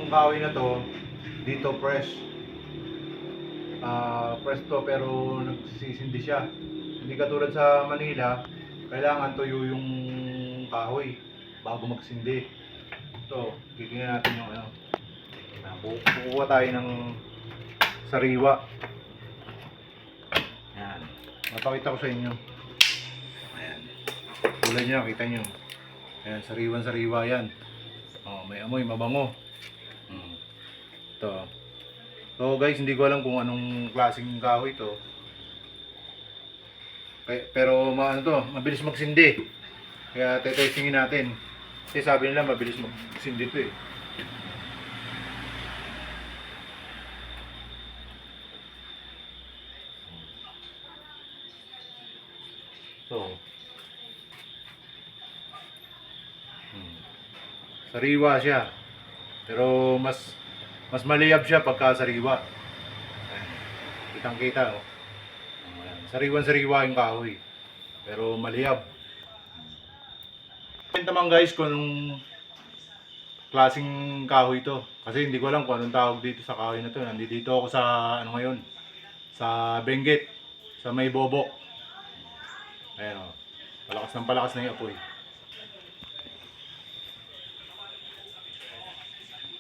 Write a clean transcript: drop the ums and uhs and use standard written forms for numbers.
kahoy na to, dito fresh. Fresh to pero nagsisindi siya. Hindi katulad sa Manila, kailangan tuyo yung kahoy bago magsindi. Ito, titingnan natin yung ano. Kukuha tayo ng sariwa. Ayan. Mapakita ko sa inyo. Ayan. Tulad nyo, kita nyo. Ayan, sariwan-sariwa yan. Oh, may amoy, mabango. Ito. So guys, hindi ko alam kung anong klaseng kahoy ito. Pero ano to, mabilis magsindi. Kaya tetestingin natin. Kasi sabi nila mabilis magsindi ito eh. So, sariwa siya. Pero mas maliyab siya pagka sariwa. Kitang-kita, oh. Sariwan-sariwa yung kahoy. Pero maliyab. Comment naman guys kung anong klaseng kahoy to. Kasi hindi ko alam kung anong tawag dito sa kahoy na to. Nandito ako sa ano ngayon, sa Benguet, sa may Bobok. Ayan, oh. Palakas ng apoy.